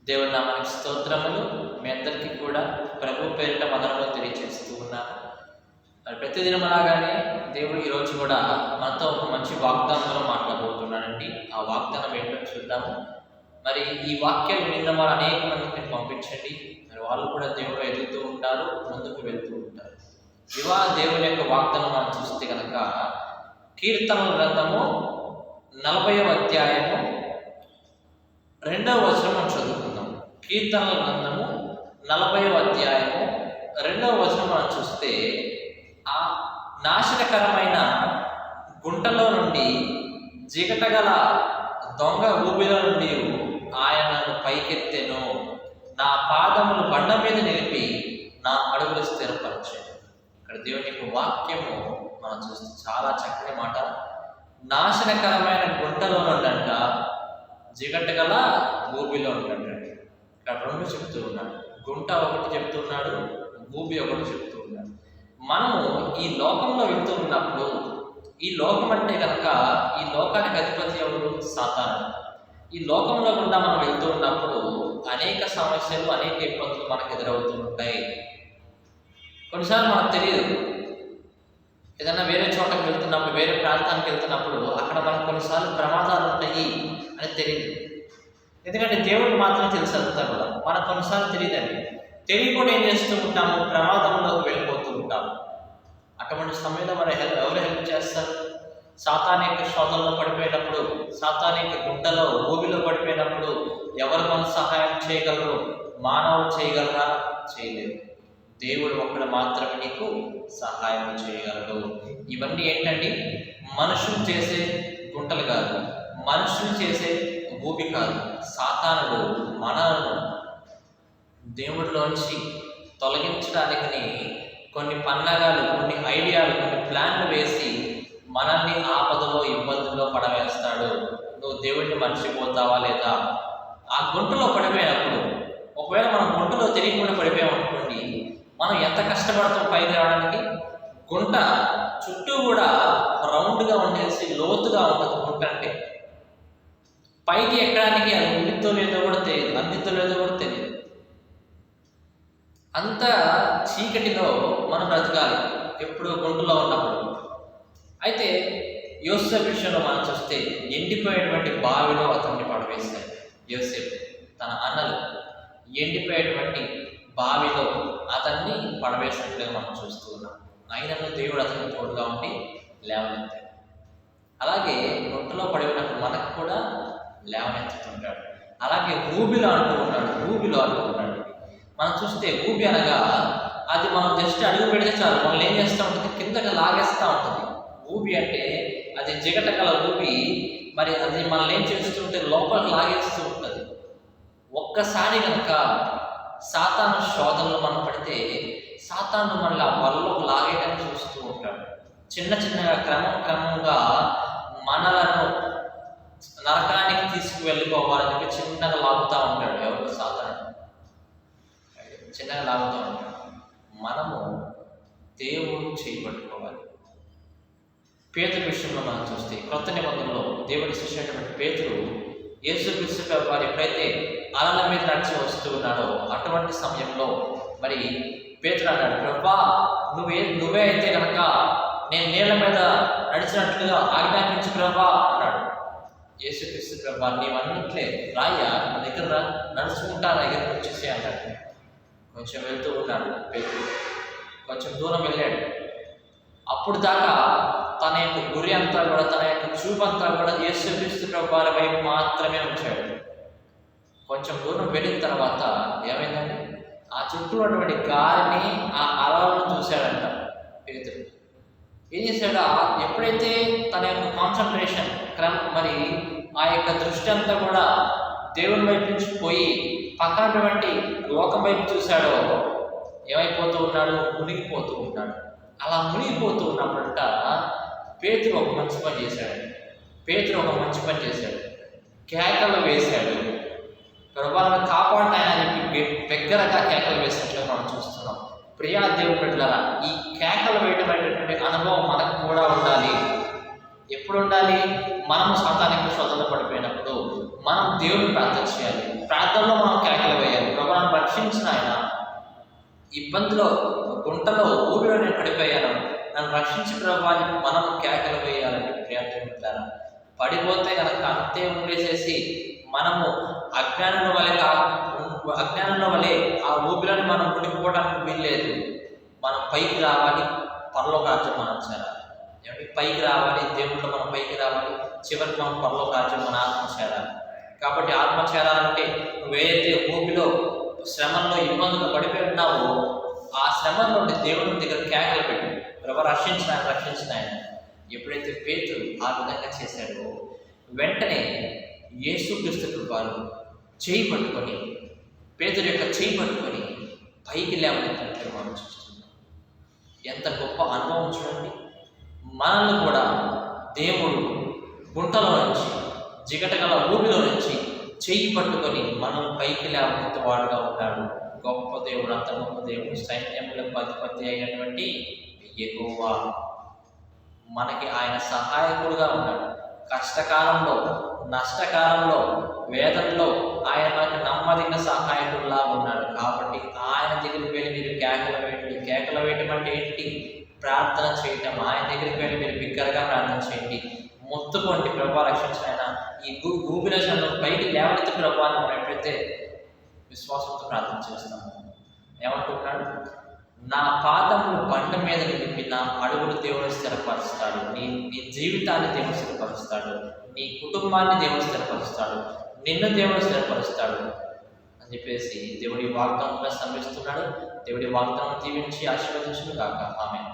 దేవుని నామానికి స్తోత్రములు. మీ అందరికీ కూడా ప్రభు పేరిట వందనములు తెలియజేస్తూ ఉన్నాను. మరి ప్రతిదినం అలాగానే దేవుడు ఈరోజు కూడా మనతో ఒక మంచి వాగ్దానంలో మాట్లాడబోతున్నాడండి. ఆ వాగ్దానం ఏంటో చూద్దాము. మరి ఈ వాక్యాలు విన్న వారు అనేక మందిని పంపించండి. మరి వాళ్ళు కూడా దేవుడు ఎదుగుతూ ఉంటారు, ముందుకు వెళ్తూ ఉంటారు. ఇవాళ దేవుని యొక్క వాగ్దానం మనం చూస్తే కనుక కీర్తనల గ్రంథము 40వ అధ్యాయము 2వ వచనం మనం చదువుకుందాం. కీర్తనల గ్రంథము 40వ అధ్యాయము 2వ వచనం మనం చూస్తే, ఆ నాశనకరమైన గుంటలో నుండి జిగటగల దొంగ ఊబిలో నుండి ఆయనను పైకెత్తెను, నా పాదములు బండ మీద నిలిపి నా అడుగులు స్థిరపరచెను. ఇక్కడ దేవుని యొక్క వాక్యము మనం చూస్తే చాలా చక్కని మాట. నాశనకరమైన గుంటలో నుండంట జిగటగల ఊబిలో ఉండండి. ఇక్కడ రెండు చెప్తూ ఉన్నాడు. గుంట ఒకటి చెప్తున్నాడు, ఊబి ఒకటి చెప్తూ ఉన్నాడు. మనము ఈ లోకంలో వెళ్తూ ఉన్నప్పుడు, ఈ లోకం అంటే కనుక ఈ లోకానికి అధిపతి ఎవరు? సాతాను. ఈ లోకంలో గుండా మనం వెళ్తూ ఉన్నప్పుడు అనేక సమస్యలు, అనేక ఇబ్బందులు మనకు ఎదురవుతూ ఉంటాయి. కొన్నిసార్లు మనకు తెలియదు. ఏదైనా వేరే చోటకి వెళ్తున్నప్పుడు, వేరే ప్రాంతానికి వెళ్తున్నప్పుడు అక్కడ మనకు కొన్నిసార్లు ప్రమాదాలు ఉంటాయి అని తెలియదు. ఎందుకంటే దేవుడికి మాత్రం తెలుసు అంతా కూడా. మనకు కొన్నిసార్లు తెలియదండి. తెలియకుండా ఏం చేస్తూ ఉంటాము? ప్రమాదంలోకి వెళ్ళిపోతూ ఉంటాము. అటువంటి సమయంలో మరి ఎవరు హెల్ప్ చేస్తారు? సాతాను యొక్క శోధనలో పడిపోయినప్పుడు, సాతాను యొక్క గుంటలో ఊబిలో పడిపోయినప్పుడు ఎవరు మన సహాయం చేయగలరు? మానవులు చేయగలరా? చేయలేరు. దేవుడు ఒక్కడు మాత్రమే నీకు సహాయం చేయగలడు. ఇవన్నీ ఏంటండి? మనుషులు చేసే గుంటలు కాదు, మనుషులు చేసే ఊబి కాదు. సాతానుడు మనలను దేవుడిలోంచి తొలగించడానికి కొన్ని పన్నాగాలు, కొన్ని ఐడియాలు, కొన్ని ప్లాన్లు వేసి మనల్ని ఆపదలో, ఇబ్బందుల్లో పడవేస్తాడు. నువ్వు దేవుడిని మర్చిపోతావా లేదా? ఆ గుంటలో పడిపోయినప్పుడు, ఒకవేళ మనం గుంటలో తెలియకుండా పడిపోయామనుకోండి, మనం ఎంత కష్టపడతాం పైకి రావడానికి? గుంట చుట్టూ కూడా రౌండ్గా ఉండేసి లోతుగా ఉంటుంది గుంట. అంటే పైకి ఎక్కడానికి అది ఉండితో లేదో కూడా తెలియదు, అందితో లేదో కూడా తెలియదు. అంత చీకటిలో మనం బ్రతకాలి ఎప్పుడు గుంటలో ఉన్నప్పుడు. అయితే యోసేపు విషయంలో మనం చూస్తే ఎండిపోయేటువంటి బావిలో అతన్ని పడవేశారు. యోసేపు తన అన్నలు ఎండిపోయేటువంటి బావిలో అతన్ని పడవేసినట్లుగా మనం చూస్తూ ఉన్నాం. అయినను దేవుడు అతనికి తోడుగా ఉండి లేవనెత్తాడు. అలాగే గుంటలో పడినప్పుడు మనకు కూడా లేవనెత్తుతుంటాడు. అలాగే ఊబిలో అంటూ ఉన్నాడు. మనం చూస్తే ఊబి అనగా అది మనం జస్ట్ అడుగు పెడితే చాలు, మనల్ని ఏం చేస్తూ ఉంటుంది? కిందకి లాగేస్తూ ఉంటుంది. ఊబి అంటే అది జిగటగల ఊబి. మరి అది మనల్ని ఏం చేస్తుంటే లోపలికి లాగేస్తూ ఉంటుంది. ఒక్కసారి కనుక సాతాను శోధనలు మనం పడితే సాతాను మనల్ని ఆ వలలోకి లాగేయడానికి చూస్తూ ఉంటాడు. చిన్నగా క్రమంగా మనలను నరకానికి తీసుకువెళ్ళిపోవాలని చెప్పి చిన్నగా లాగుతూ ఉంటాడు. ఎవరు? సాతాను చిన్నగా లాగుతూ ఉంటాడు. మనము దేవుడు చేయబట్టుకోవాలి. పేతురు విషయంలో మనం చూస్తే క్రొత్త నిబంధనలో దేవుడి శిష్యుడైనటువంటి పేతురు యేసుక్రీస్తు వారు ఎప్పుడైతే అలల మీద నడిచి వస్తూ ఉన్నాడో అటువంటి సమయంలో మరి పేతురు అన్నాడు, ప్రభువా నువ్వే అయితే కనుక నేను నీళ్ళ మీద నడిచినట్లుగా ఆజ్ఞాపించు ప్రభువా అన్నాడు. యేసుక్రీస్తు ప్రభువా నీవన్నిట్లే రాయ్యా, నా దగ్గర నడుచుకుంటా నా దగ్గరికి వచ్చేసి అన్నాడు. కొంచెం వెళ్తూ ఉన్నాడు పేతురు, కొంచెం దూరం వెళ్ళాడు. అప్పుడు దాకా తన యొక్క గురి అంతా కూడా, తన యొక్క చూపు అంతా కూడా యేసుక్రీస్తు ప్రభువారి వైపు మాత్రమే ఉంచాడు. కొంచెం దూరం వెళ్ళిన తర్వాత ఏమైందండి? ఆ చుట్టూ ఉన్నటువంటి గాలిని, ఆ అలలను చూశాడంట పేతురు. ఏం చేశాడు? ఎప్పుడైతే తన యొక్క కాన్సన్ట్రేషన్ మరి ఆ యొక్క దృష్టి అంతా కూడా దేవుని వైపు నుంచి పోయి పక్కనటువంటి లోకం వైపు చూశాడో ఏమైపోతూ ఉన్నాడు? మునిగిపోతూ ఉన్నాడు. అలా మునిగిపోతూ ఉన్నప్పుడంట పేతురు ఒక మంచి పని చేశాడు. కేకలు వేశాడు. ప్రభువును కాపాడినాయని చెప్పి బిగ్గరగా కేకలు వేసినట్లుగా మనం చూస్తున్నాం. ప్రియా దేవుని బిడ్డలారా, ఈ కేకలు వేయటమైనటువంటి అనుభవం మనకు కూడా ఉండాలి. ఎప్పుడు ఉండాలి? మనము సాతానిక శోధనలో పడిపోయినప్పుడు మనం దేవుని ప్రార్థన చేయాలి. ప్రార్థనలో మనం కేక రక్షించిన ఆయన, ఇబ్బందిలో గుంటలో ఊబిలో నేను పడిపోయాను, నన్ను రక్షించి ప్రభు అని మనం కేకలు వేయాలని ప్రయత్నించారు. పడిపోతే కనుక అంతే ఉండేసేసి మనము అజ్ఞానంలో వలె ఆ ఊపిలోని మనం ఉండిపోవడానికి వీల్లేదు. మనం పైకి రావాలి, పరలోక రాజ్యం మనం చేరాలి. ఏమంటే పైకి రావాలి, దేవుళ్ళు మనం పైకి రావాలి, చివరికి మనం పరలోక రాజ్యం మన ఆత్మ చేరాలి. కాబట్టి ఆత్మ చేరాలంటే నువ్వు ఏదైతే ఊపిలో శ్రమంలో ఇబ్బందులు పడిపోయి ఉన్నావో ఆ శ్రమల నుండి దేవుని దగ్గర కేకలు పెట్టు, ప్రభు రక్షించిన ఆయన. ఎప్పుడైతే పేతురు ఆ విధంగా చేశాడో వెంటనే యేసుక్రీస్తు వారు చేయి పట్టుకొని, పేతురు యొక్క చేయి పట్టుకొని పైకి లేవనెత్తినట్లు మనం చూస్తున్నాం. ఎంత గొప్ప అనుభవం చూడండి. మనల్ని కూడా దేవుడు గుంటలో నుంచి, జిగటగల ఊపిలో నుంచి చేయి పట్టుకొని మనం పైకి లేవనెత్తే వాడుగా ఉంటాడు. గొప్ప దేవుడు, అంత గొప్ప దేవుడు, సైన్యములకు అధిపతి అయినటువంటి యెహోవా మనకి ఆయన సహాయకుడుగా ఉన్నాడు. కష్టకాలంలో, నష్టకాలంలో, వేదనలో ఆయన మనకి నమ్మదగిన సహాయకుడులా ఉన్నాడు. కాబట్టి ఆయన దగ్గరికి వెళ్ళి మీరు కేకలు వేయటం అంటే ఏంటి? ప్రార్థన చేయటం. ఆయన దగ్గరికి వెళ్ళి మీరు బిగ్గరగా ప్రార్థన చేయండి, మొత్తుకోండి, ప్రభు రక్షించిన ఆయన ఈ గూగులేషన్లో పైకి లేవనెత్తి ప్రభు అని మనం ఎప్పుడైతే విశ్వాసంతో ప్రార్థన చేస్తాము. ఏమంటున్నాడు? నా పాదములు బండ మీద నిలిపి నా అడుగులు దేవుడు స్థిరపరుస్తాడు. నీ జీవితాన్ని దేవుడు స్థిరపరుస్తాడు, నీ కుటుంబాన్ని దేవుడు స్థిరపరుస్తాడు, నిన్ను దేవుడు స్థిరపరుస్తాడు అని చెప్పేసి దేవుడి వాగ్దానంగా శ్రమిస్తున్నాడు. దేవుడి వాగ్దానం దీవించి ఆశీర్వదించును గాక. ఆమేన్.